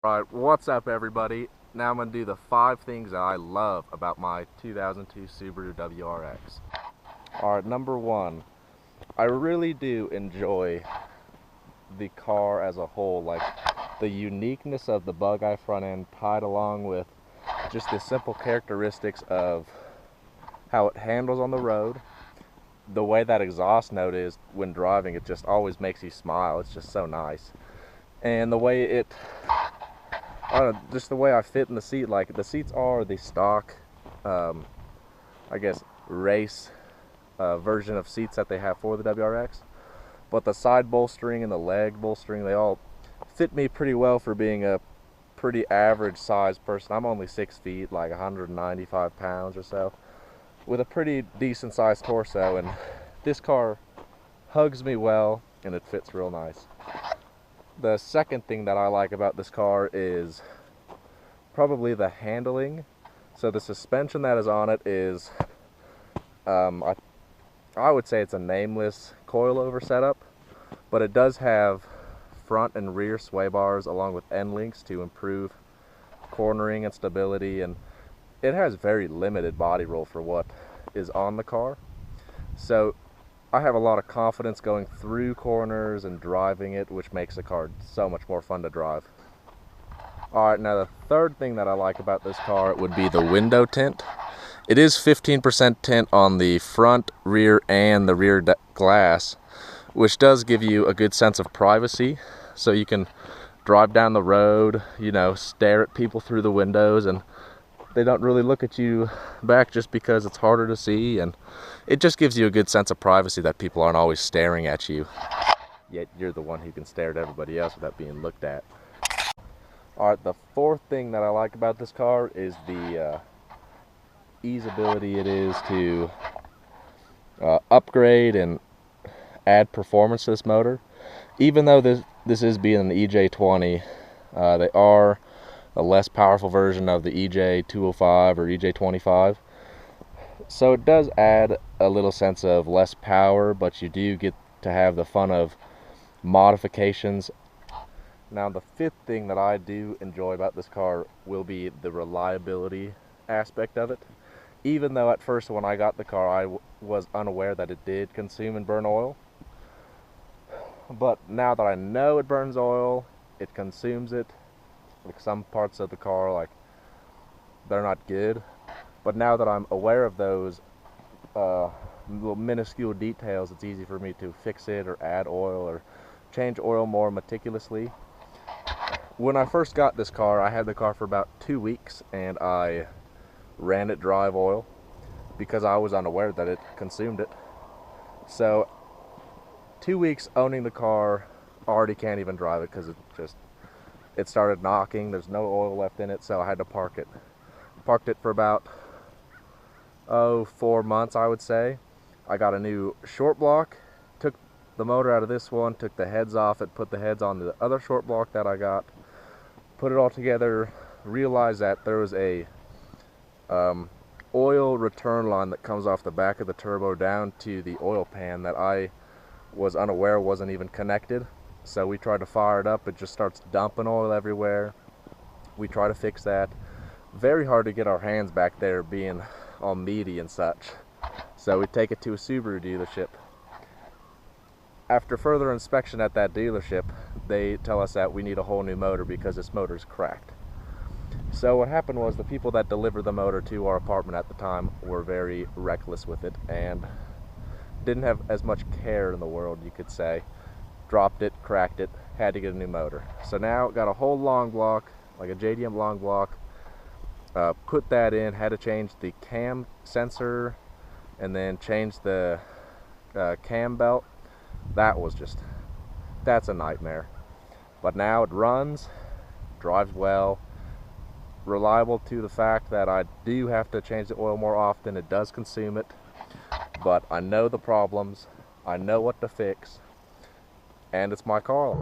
Alright, what's up everybody? Now I'm going to do the 5 things that I love about my 2002 Subaru WRX. Alright, number 1. I really do enjoy the car as a whole, like the uniqueness of the bug eye front end tied along with just the simple characteristics of how it handles on the road. The way that exhaust note is when driving, it just always makes you smile. It's just so nice. And the way it I don't know, just the way I fit in the seat, like the seats are the stock, I guess, race version of seats that they have for the WRX. But the side bolstering and the leg bolstering, they all fit me pretty well for being a pretty average sized person. I'm only 6 feet, like 195 pounds or so, with a pretty decent sized torso, and this car hugs me well and it fits real nice. The second thing that I like about this car is probably the handling. So the suspension that is on it is, I would say it's a nameless coilover setup, but it does have front and rear sway bars along with end links to improve cornering and stability, and it has very limited body roll for what is on the car. So I have a lot of confidence going through corners and driving it, which makes the car so much more fun to drive. Alright, now the third thing that I like about this car would be the window tint. It is 15% tint on the front, rear, and the rear glass, which does give you a good sense of privacy. So you can drive down the road, you know, stare at people through the windows, and they don't really look at you back just because it's harder to see, and it just gives you a good sense of privacy that people aren't always staring at you, yet you're the one who can stare at everybody else without being looked at. Alright, the fourth thing that I like about this car is the easeability it is to upgrade and add performance to this motor. Even though this is being an EJ20, they are a less powerful version of the EJ205 or EJ25. So it does add a little sense of less power, but you do get to have the fun of modifications. Now the fifth thing that I do enjoy about this car will be the reliability aspect of it. Even though at first when I got the car I was unaware that it did consume and burn oil. But now that I know it burns oil, it consumes it. Like some parts of the car, like, they're not good, but now that I'm aware of those little minuscule details, it's easy for me to fix it or add oil or change oil more meticulously. When I first got this car, I had the car for about 2 weeks and I ran it dry of oil because I was unaware that it consumed it. So 2 weeks owning the car, already can't even drive it because it started knocking. There's no oil left in it, so I had to park it. Parked it for about 4 months, I would say. I got a new short block, took the motor out of this one, took the heads off it, put the heads on the other short block that I got, put it all together, realized that there was a oil return line that comes off the back of the turbo down to the oil pan that I was unaware wasn't even connected. So we tried to fire it up, it just starts dumping oil everywhere. We try to fix that. Very hard to get our hands back there being all meaty and such. So we take it to a Subaru dealership. After further inspection at that dealership, they tell us that we need a whole new motor because this motor is cracked. So what happened was the people that delivered the motor to our apartment at the time were very reckless with it and didn't have as much care in the world, you could say. Dropped it, cracked it, had to get a new motor. So now got a whole long block, like a JDM long block, put that in, had to change the cam sensor and then change the cam belt. That's a nightmare. But now it runs, drives well, reliable to the fact that I do have to change the oil more often. It does consume it, but I know the problems, I know what to fix, and it's my car.